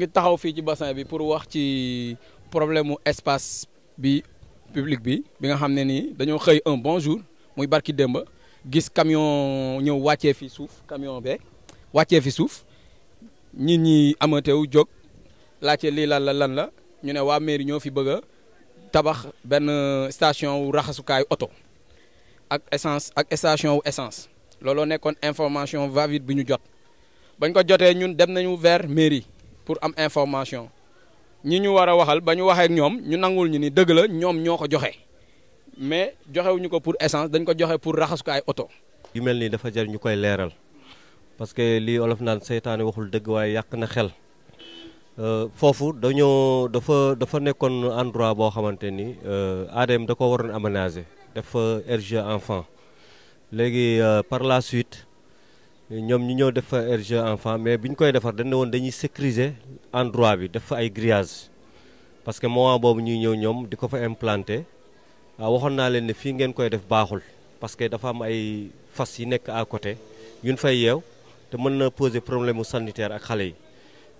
ngi taxaw fii ci bassin bi pour wax ci problème mu espace bi public bi nga xam ne nii dañoo xëy un bon jour muy barki démb gis camion ñëw wàccee fi suuf camion be wàccee fi suuf nit ñi amatew jóg laajte lii lan la ñu ne waa mairie ñoo fi bëgg a tabax benn station wu raxasukaayu oto ak essence ak station wu essence looloo nekkoon information va-vite bi ñu jot bañ ko jotee ñun dem nañu vers mairie pour am information ñi ñu war a waxal ba ñu waxee ak ñoom ñu nangul ñu ni dëgg la ñoom ñoo ko joxe mais joxewuñu ko pour essence dañ ko joxe pour raxasukaay oto. yu mel nii dafa jar ñu koy leeral parce que lii olof naan seytaane waxul dëgg waaye yàq na xel foofu dafa nekkoon endroit boo xamante ni ADM da ko waroon aménager def fa RG enfant léegi par la suite ñoom ñu ñëw def fa RG enfant mais bi ñu koy defar dañ ne woon dañuy sécuriser endroit bi def fa ay grillage parce que moment boobu ñuy ñëw ñoom di ko fa implanter waxoon naa leen ne fii ngeen koy def baaxul parce que dafa am ay fas yi nekk à côté yuñ fay yeew te mën na poser problème mu sanitaire ak xale yi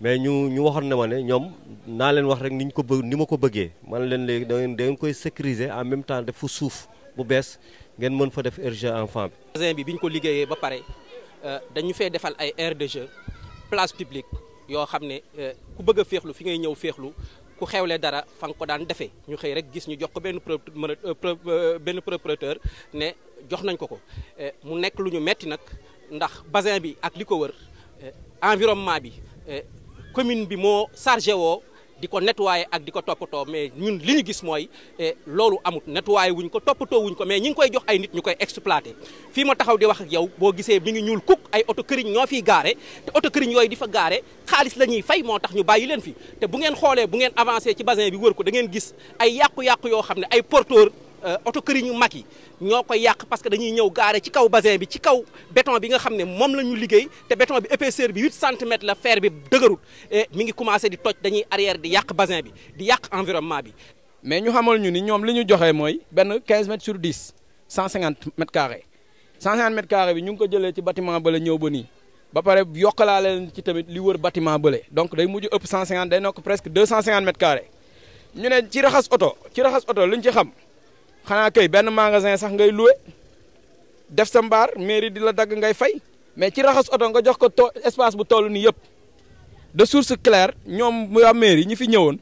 mais ñu waxoon ne ma ne ñoom naa leen wax rek ni ma ko bëggee man leen léegi da ngeen koy sécuriser en même temps def fu suuf bu bees ngeen mën fa def RG enfant bi. bassin bi ñu ko liggéeyee ba pare dañu fee defal ay aire de jeu place publique yoo xam ne ku bëgg a féexlu fi ngay ñëw féexlu ku xewle dara fa nga ko daan defee ñu xëy rek gis ñu jox ko benn propriétaire ne jox nañ ko mu nekk lu ñu metti nag ndax bassin bi ak li ko wër environnement bi commune bi moo chargé woo di ko nettoyer ak di ko toppatoo mais ñun li ñu gis mooy loolu amut nettoyer wuñ ko toppatoo wuñ ko mais ñi ngi koy jox ay nit ñu koy exploité fii ma taxaw di wax ak yow boo gisee mi ngi ñuul kuk ay oto këriñ ñoo fiy gaare te oto këriñ yooyu di fa gaare xaalis la ñuy fay moo tax ñu bàyyi leen fi te bu ngeen xoolee bu ngeen avancé ci bassin bi wër ko da ngeen gis ay yàqu-yàqu yoo xam ne ay porteur oto këriñ yu mag yi ñoo koy yàq parce que dañuy ñëw gaare ci kaw bassin bi ci kaw béton bi nga xam ne moom la ñu liggéey te béton bi épaisseur bi 8 centimètres la fer bi dëgërut mi ngi commencé di toj dañuy arrière di yàq bassin bi di yàq environnement bi. mais ñu xamal ñu ni ñoom li ñu joxee mooy benn 15 mètres sur 10 150 mètres carrés 150 mètres carrés bi ñu ngi ko jëlee ci bâtiment bële ñëw ba nii ba pare yokkalaale leen ci tamit li wër bâtiment bële donc day mujj ëpp 150 day nekk presque 250 mètres carrés ñu ne ci raxas oto luñ ci xam. xanaa kay benn magasin sax ngay loué def sa mbaar mairie di la dagg ngay fay mais ci raxas oto nga jox ko espace bu toll nii yëpp de source claire ñoom waa mairie ñi fi ñëwoon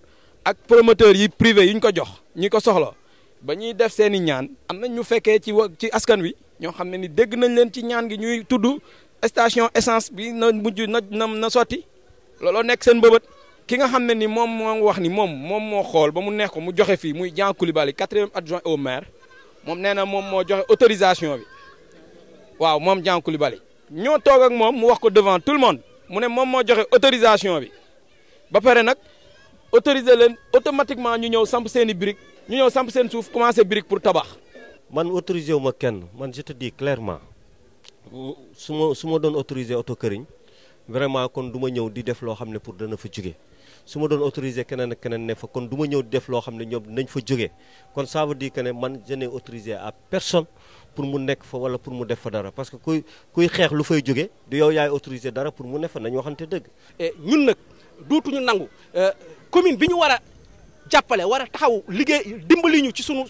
ak promoteurs yi privé yi ñu ko jox ñi ko soxla ba ñuy def seen i ñaan am nañ ñu fekkee ci askan wi ñoo xam ne ni dégg nañ leen ci ñaan gi ñuy tudd station essence bi na mujj na sotti looloo nekk seen mbëbët ki nga xam ne ni moom moo wax ni moom moo xool ba mu neex ko mu joxe fii muy Jean Coulibaly 4e adjoint au maire moom nee na moom moo joxe autorisation bi waaw moom Jean Coulibaly ñoo toog ak moom mu wax ko devant tout le monde mu ne moom moo joxe autorisation bi ba pare nag autoriser leen automatiquement ñu ñëw samp seen i briques ñu ñëw samp seen suuf commencé brique pour tabax. man autorisé wu ma kenn man je te dis clairement su ma doon autorisé oto këriñ vraiment kon du ma ñëw di def loo xam ne pour dana fa jóge su ma doon autorisé keneen ak keneen ne fa kon du ma ñëw di def loo xam ne ñoom nañ fa jóge kon ça veut dire que ne man je n'ai autorisé à personne pour mu nekk fa wala pour mu def fa dara parce que kuy xeex lu fay jóge du yow yaay autorisé dara pour mu ne fa nañu waxante dëgg. ñun nag dootuñu nangu commune bi ñu war a jàppale war a taxaw liggéey dimbali ñu ci sunu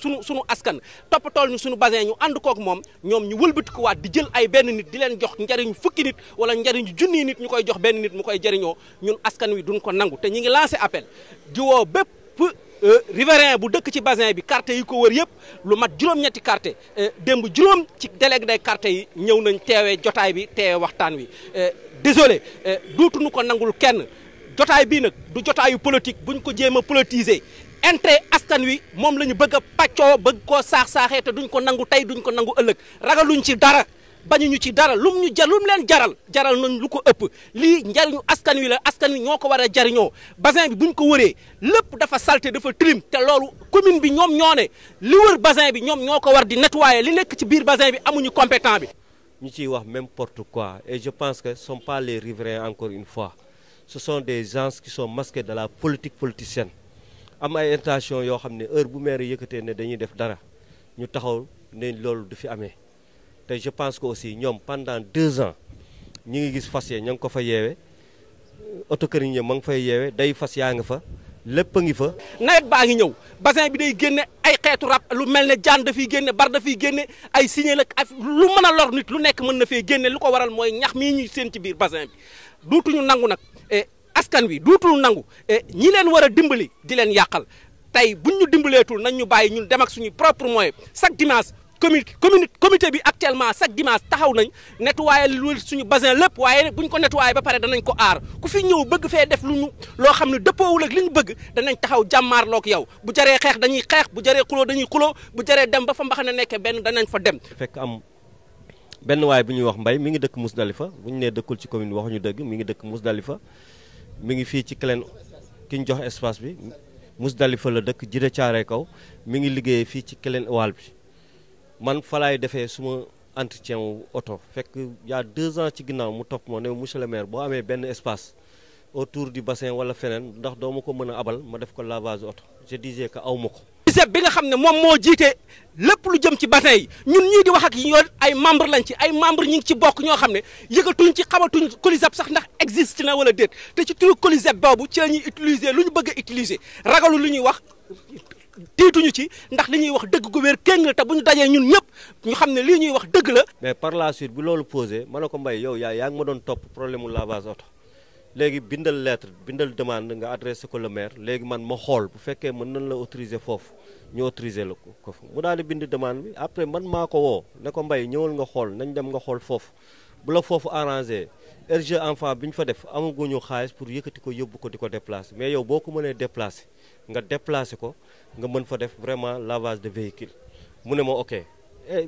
askan toppatool ñu sunu bassin ñu ànd kook moom ñoom ñu wëlbatikuwaat di jël ay benn nit di leen jox njariñ fukki nit wala njariñ junniy nit ñu koy jox benn nit mu koy jariñoo ñun askan wi duñ ko nangu te ñi ngi lancé appel di woo bépp riverain bu dëkk ci bassin bi quartier yi ko wër yëpp lu mat juróom-ñetti quartier démb juróom ci délégué des quartier yi ñëw nañ teewee jotaay bi teewee waxtaan wi désolé dootuñu ko nangul kenn jotaay bii nag du jotaayu politique buñ ko jéem a politiser intérêt askan wi moom la ñu bëgg a pàccoo bëgg koo saax-saaxee te duñ ko nangu tey duñ ko nangu ëllëg ragaluñ ci dara bañuñu ci dara lum leen jaral nañ lu ko ëpp lii njariñu askan wi la askan wi ñoo ko war a jariñoo bassin bi buñ ko wëree lépp dafa salté dafa tilim te loolu commune bi ñoom ñoo ne li wër bassin bi ñoom ñoo ko war di nettoyer li nekk ci biir bassin bi amuñu compétent bi. ñu ciy wax n'importe quoi et je pense que ce sont pas les riverains encore une fois. Ce sont des gens qui sont masqués de la politique politicienne am ay intention yoo xam ne heure bu maire yëkkatee ne dañuy def dara ñu taxaw ne loolu du fi amee te je pense que aussi ñoom pendant 2 ans ñi ngi gis fas yee ña ngi ko fa yeewe oto këriñ ma nga fay yeewe day fas yaa nga fa lépp a ngi fa. nawet baa ngi ñëw bassin bi day génne ay xeetu rab lu mel ne jaan dafiy génne bar dafiy génne ay signal ak lu mën a lor nit lu nekk mën na fee génne lu ko waral mooy ñax mii ñuy seen ci biir bassin bi duutuñu nangu nag askan wi duutul nangu ñi leen war a dimbali di leen yàqal tey buñ ñu dimbaleetul nañ ñu bàyyi ñun dem ak suñu propre moyen chaque dimanche comité bi actuellement chaque dimanche taxaw nañ nettoyer lu suñu bassin lépp waaye buñ ko nettoyer ba pare danañ ko aar ku fi ñëw bëgg fee def lu ñu loo xam ne dëppoowul ak li ñu bëgg danañ taxaw jàmmaarloog yow bu jaree xeex dañuy xeex bu jaree xuloo dañuy xuloo bu jaree dem ba fa mbax na nekkee benn danañ fa dem. fekk am benn waay bu ñuy wax Mbay mi ngi dëkk Mousdalifa bu ñu nee dëkkul ci commune bi waxuñu dëgg mi ngi dëkk Mousdalifa mi ngi fii ci Clen ki ñu jox espace bi Mousdalifa la dëkk Jide Caaree Kaw mi ngi liggéeyee fii ci Clen Waal bi. man fa laay defee suma entretien wu oto fekk y a 2 ans ci ginnaaw mu topp ma ne monsieur le maire boo amee benn espace autour du bassin wala feneen ndax doo ma ko mën a abal ma def ko lavage oto je disais que aw ma ko. COLISEP bi nga xam ne moom moo jiite lépp lu jëm ci bassin yi ñun ñii di wax ak yoon ay membre lañ ci ay membre ñi ngi ci bokk ñoo xam ne yëgatuñ ci xamatuñ COLISEP sax ndax existe na wala déet te ci turu COLISEP boobu ci la ñuy utiliser lu ñu bëgg a utiliser ragalu lu ñuy wax. tiituñu ci ndax li ñuy wax dëgg gu wér kéng la te bu ñu dajee ñun ñëpp ñu xam ne lii ñuy wax dëgg la. mais par la suite bi loolu posé ma ne ko Mbaye yow yaa ngi ma doon topp problème mu lavage oto léegi bindal lettre bindal demande nga adressé ko le maire léegi man ma xool bu fekkee mën nañ la autoriser foofu ñu autoriser la ko mu daal di bind demande bi après man maa ko woo ne ko Mbaye ñëwal nga xool nañ dem nga xool foofu bu la foofu arrangé RG enfant bi ñu fa def amaguñu xaalis pour yëkkati ko yóbbu ko di ko déplacer mais yow boo ko mënee déplacer nga déplacer ko nga mën fa def vraiment lavage de véhicule mu ne ma ok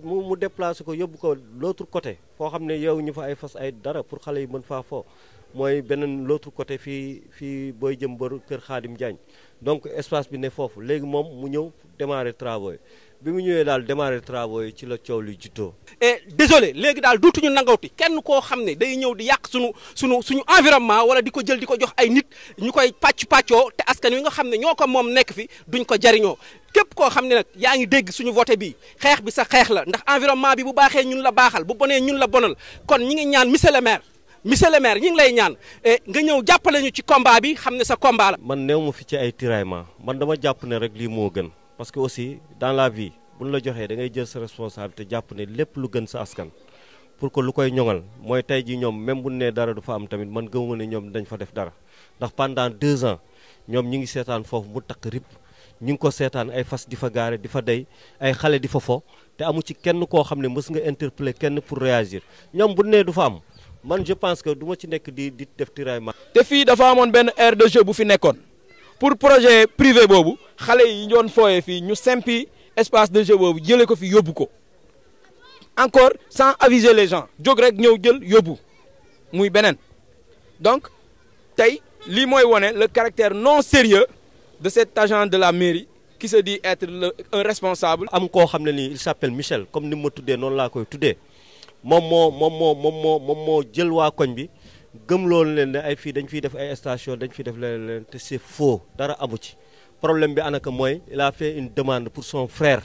mu déplacer ko yóbbu ko l'autre côté foo xam ne yow ñu fa ay fas ay dara pour xale yi mën faa foo mooy beneen l'autre côté fii booy jëm bër kër Xaadim Diagne donc espace bi ne foofu léegi moom mu ñëw démarrer travaux yi bi mu ñëwee daal démarrer travaux yi ci la coow li juddoo. et désolé léegi daal duutuñu nangawti kenn koo xam ne day ñëw di yàq suñu environnement wala di ko jël di ko jox ay nit ñu koy pàccoo te askan wi nga xam ne ñoo ko moom nekk fi duñ ko jariñoo képp koo xam ne nag yaa ngi dégg suñu voté bi xeex bi sa xeex la ndax environnement bi bu baaxee ñun la baaxal bu bonee ñun la bonal kon ñi ngi ñaan monsieur le maire ñi ngi lay ñaan nga ñëw jàppale ñu ci combat bi xam ne sa combat la. man néew ma fi ci ay tiraillement man dama jàpp ne rek lii moo gën parce que aussi dans la vie buñ la joxee da ngay jël sa responsabilité jàpp ne lépp lu gën sa askan pour que lu koy ñoŋal mooy tey ji ñoom même bu ne dara du fa am tamit man gëmuma ne ñoom dañ fa def dara ndax pendant 2 ans ñoom ñi ngi seetaan foofu mu takk rip ñu ngi ko seetaan ay fas di fa gaare di fa dey ay xale di fa fo te amu ci kenn koo xam ne mës nga interpeller kenn pour réagir ñoom bu ne du fa am man je pense que du ma ci nekk di def tiraillement. te fii dafa amoon benn aire de jeu bu fi nekkoon pour projet privé boobu xale yi doon fooyee fii ñu sempi espace de jeu boobu jëlee ko fi yóbbu ko encore sans aviser les gens jóg rek ñëw jël yóbbu muy beneen donc tey lii mooy wone le caractère non sérieux de cet agent de la mairie qui se dit être un responsable. am koo xam ne nii il s'appelle Michel comme ni ma tuddee noonu laa koy tuddee moom moo jël waa koñ bi gëm loolu leen ne ay fii dañ fiy def ay station dañ fiy def leen te c'est faux dara amu ci. problème bi anaka mooy il a fait une demande pour son frère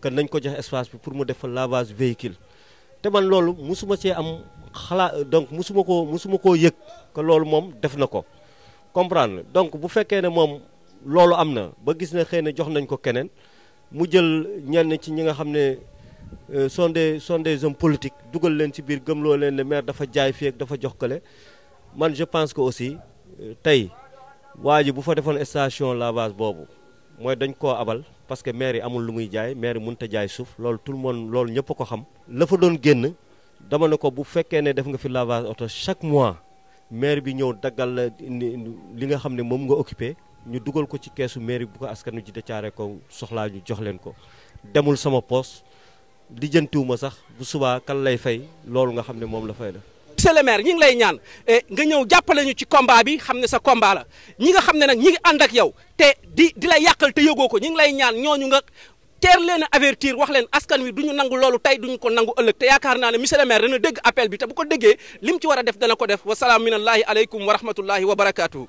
que nañ ko jox espace bi pour mu def lavage véhicule te man loolu musuma cee am xalaat donc musuma koo yëg que loolu moom def na ko comprendre donc bu fekkee ne moom loolu am na ba gis ne xëy na jox nañ ko keneen mu jël ñenn ci ñi nga xam ne sont des hommes politiques dugal leen ci biir gëmloo leen ne maire dafa jaay fii ak dafa jox kële man je pense que aussi tey waa ji bu fa defoon station lavage boobu mooy dañ koo abal parce que maire yi amul lu muy jaay maire yi mënut a jaay suuf loolu tout le monde loolu ñëpp a ko xam. la fa doon génn dama ne ko bu fekkee ne def nga fi lavage oto chaque mois maire bi ñëw daggal la li nga xam ne moom nga occupé ñu dugal ko ci keesu maire bu ko askanu Djiddah Thiaroye Kaw soxlaa ñu jox leen ko demul sama poos lijjantiwuma sax bu subaa kan lay fay loolu nga xam ne moom la fay def. monsieur le maire ñi ngi lay ñaan nga ñëw jàppale ñu ci combat bi xam ne sa combat la ñi nga xam ne nag ñi ngi ànd ak yow te di la yàqal te yëgoo ko ñi ngi lay ñaan ñooñu nga teer leen a avertir wax leen askan wi duñu nangu loolu tey duñu ko nangu ëllëg te yaakaar naa ne monsieur le maire dana dégg appel bi te bu ko déggee lim ci war a def dana ko def wasalaam minallahi aleykum wa rahmatullahi wa barakaatuhu